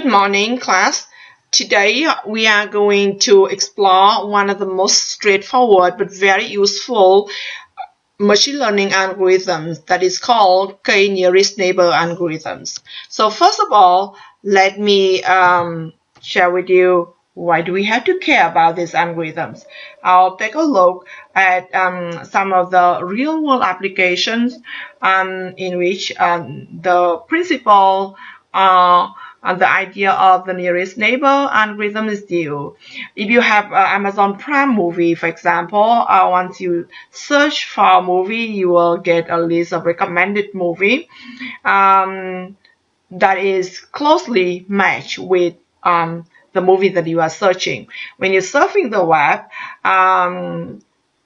Good morning, class. Today we are going to explore one of the most straightforward but very useful machine learning algorithms that is called k-nearest neighbor algorithms. So first of all, let me share with you why do we have to care about these algorithms. I'll take a look at some of the real-world applications in which the principle the idea of the nearest neighbor algorithm is due. If you have Amazon Prime movie, for example, once you search for a movie, you will get a list of recommended movie that is closely matched with the movie that you are searching. When you're surfing the web,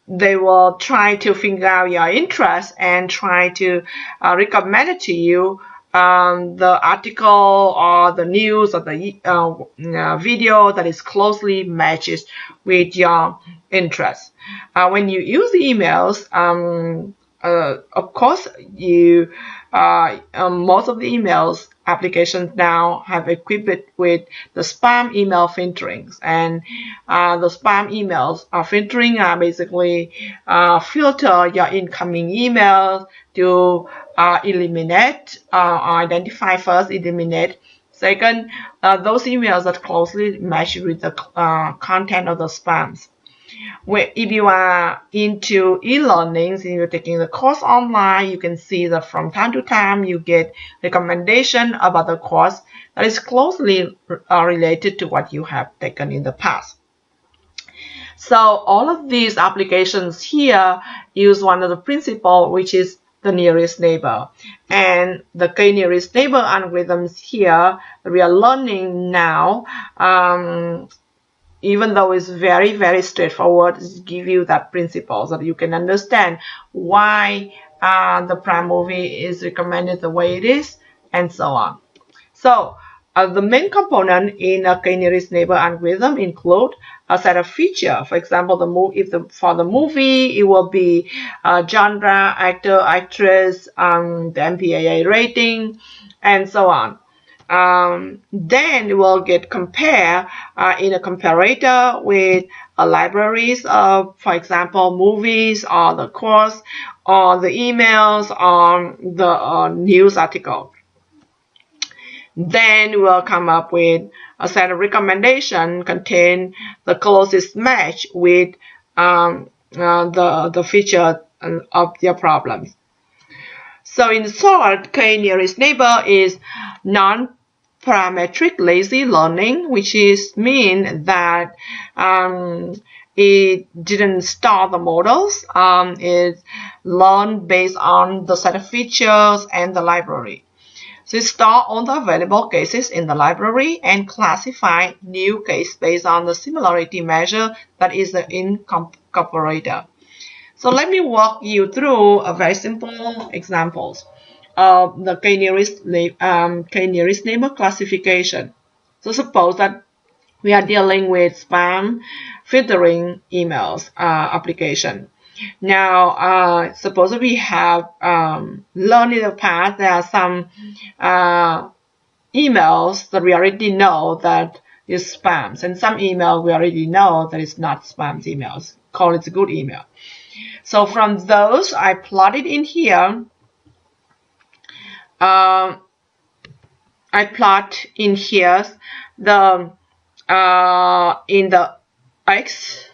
they will try to figure out your interest and try to recommend it to you the article or the news or the video that is closely matches with your interest. When you use emails, of course, you most of the emails applications now have equipped with the spam email filterings, and the spam emails filtering are basically filter your incoming emails to eliminate, identify first, eliminate. Second, those emails that closely match with the content of the spams. If you are into e-learning, if you're taking the course online, you can see that from time to time you get recommendation about the course that is closely related to what you have taken in the past. So all of these applications here use one of the principles, which is the nearest neighbor. And the k-nearest neighbor algorithms here we are learning now, even though it's very, very straightforward, give you that principle so that you can understand why the Prime movie is recommended the way it is, and so on. So the main component in a k-nearest neighbor algorithm include a set of features. For example, for the movie, it will be genre, actor, actress, the MPAA rating, and so on. Then we'll get compare in a comparator with libraries of, for example, movies or the course or the emails or the news article. Then we'll come up with a set of recommendations contain the closest match with the feature of your problems. So in short, k-nearest neighbor is non-parametric lazy learning, which is mean that it didn't store the models. It learned based on the set of features and the library. So it store all the available cases in the library and classify new case based on the similarity measure that is in comparator. So let me walk you through a very simple examples of the k-nearest neighbor classification. So suppose that we are dealing with spam filtering emails application. Now, suppose we have learned in the past there are some emails that we already know that is spams, and some email we already know that is not spam emails. Call it a good email. So from those, I plotted in here. I plot in here the in the x-axis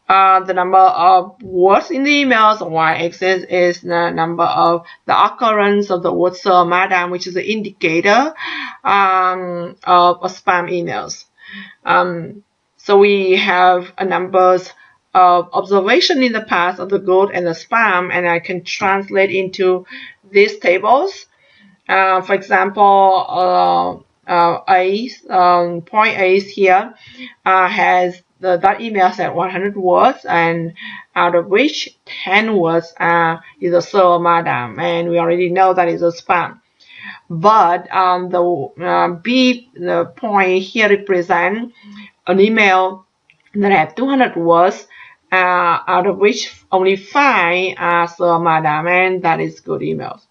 the number of words in the emails. Y-axis is the number of the occurrence of the word "sir," "madam," which is the indicator of spam emails. So we have a numbers of observation in the past of the good and the spam, and I can translate into these tables. For example, point A here has that email has 100 words, and out of which 10 words are either "sir" or "madam," and we already know that is a spam. But the B point here represent an email that have 200 words, out of which only 5 are "sir," "madam," and that is good emails.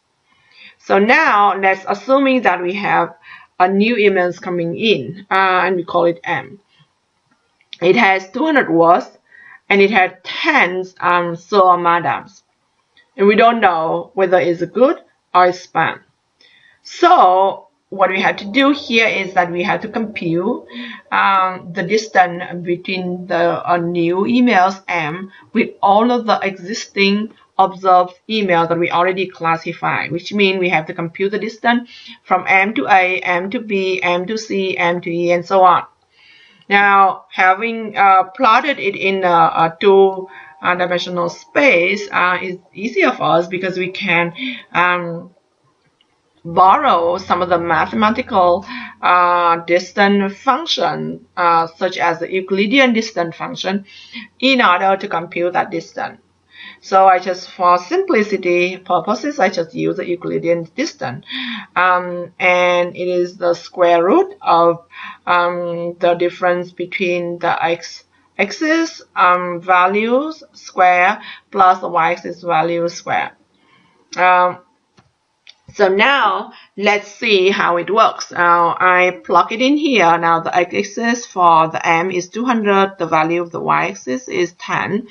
So now let's assuming that we have a new email coming in, and we call it M. It has 200 words and it has 10 so madams, and we don't know whether it's good or it's spam. So what we have to do here is that we have to compute the distance between the new emails M with all of the existing observed emails that we already classified, which means we have to compute the distance from M to A, M to B, M to C, M to E, and so on. Now, having plotted it in a two-dimensional space is easier for us because we can borrow some of the mathematical distance function, such as the Euclidean distance function, in order to compute that distance. So I just, for simplicity purposes, I just use the Euclidean distance, and it is the square root of the difference between the x-axis values square plus the y-axis value square. So now let's see how it works. Now I plug it in here. Now the x-axis for the M is 200. The value of the y-axis is 10.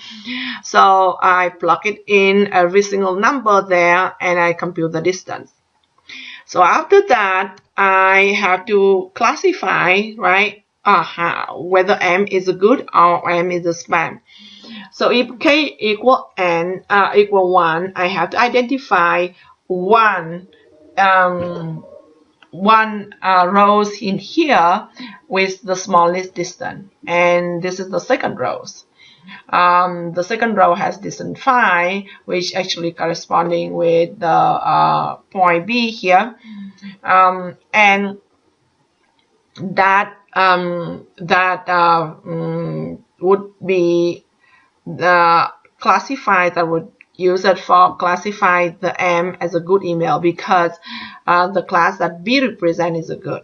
So I plug it in every single number there and I compute the distance. So after that, I have to classify, right, whether M is a good or M is a spam. So if k equal n equal 1, I have to identify one rows in here with the smallest distance, and this is the second rows. The second row has distance 5, which actually corresponding with the point B here, and that would be the classified that would use it for classify the M as a good email because the class that B represent is a good.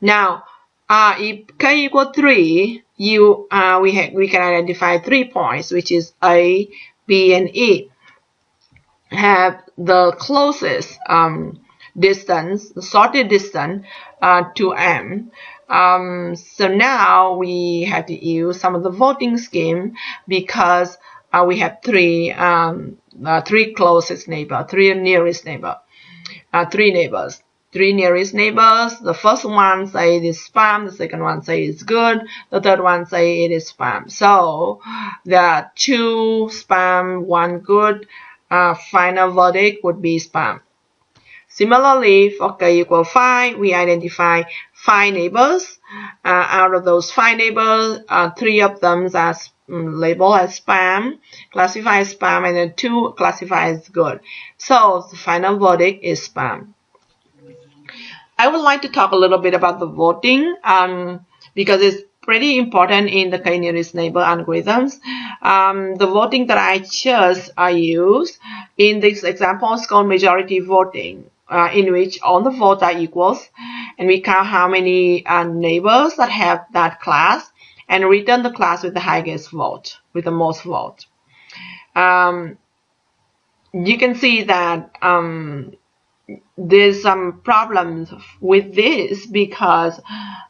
Now, if k equal 3, we can identify 3 points, which is A, B, and E, have the closest distance, the sorted distance to M. So now we have to use some of the voting scheme because we have three closest neighbor, three nearest neighbor, three neighbors. Three nearest neighbors. The first one say it is spam, the second one say it's good, the third one say it is spam. So there are 2 spam, 1 good. Final verdict would be spam. Similarly, for k equal 5, we identify 5 neighbors. Out of those 5 neighbors, 3 of them are labeled as spam, classified as spam, and then 2 classified as good. So the final verdict is spam. I would like to talk a little bit about the voting because it's pretty important in the k-nearest neighbor algorithms. The voting that I just used in this example is called majority voting, in which all the votes are equals, and we count how many neighbors that have that class and return the class with the highest vote, with the most vote. You can see that there's some problems with this because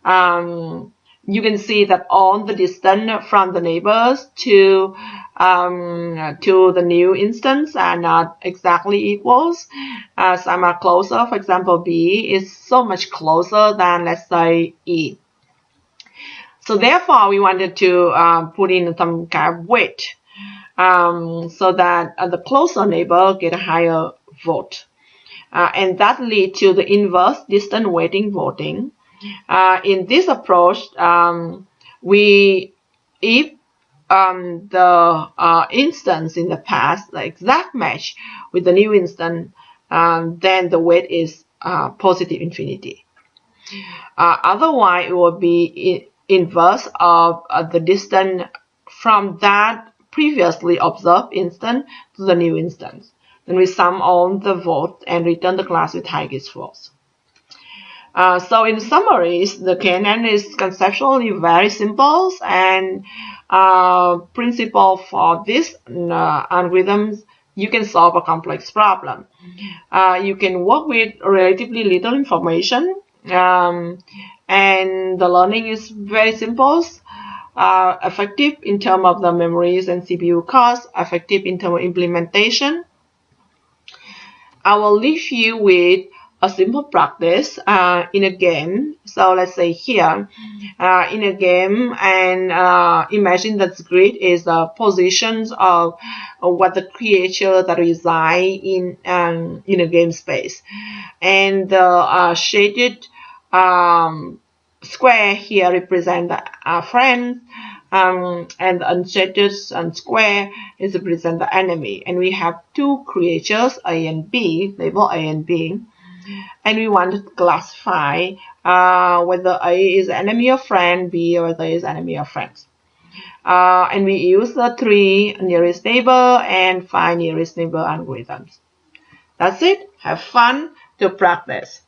you can see that all the distance from the neighbors to the new instance are not exactly equals. Some are closer. For example, B is so much closer than, let's say, E. So therefore, we wanted to put in some kind of weight so that the closer neighbor get a higher vote. And that leads to the inverse distance weighting voting. In this approach, if the instance in the past, the exact match with the new instance, then the weight is positive infinity. Otherwise, it will be inverse of the distance from that previously observed instance to the new instance. Then we sum all the votes and return the class with highest votes. So in summaries, the KNN is conceptually very simple, and principle for this algorithms you can solve a complex problem. You can work with relatively little information, and the learning is very simple. Effective in terms of the memories and CPU cost, effective in terms of implementation. I will leave you with a simple practice in a game. So let's say here in a game, and imagine that the grid is the positions of what the creature that reside in a game space, and the shaded square here represent the friends, and the unshaded square is represent the enemy. And we have two creatures, A and B, label A and B, and we want to classify whether A is enemy or friend, B or whether is enemy or friends. And we use the 3 nearest neighbor and 5 nearest neighbor algorithms. That's it. Have fun to practice.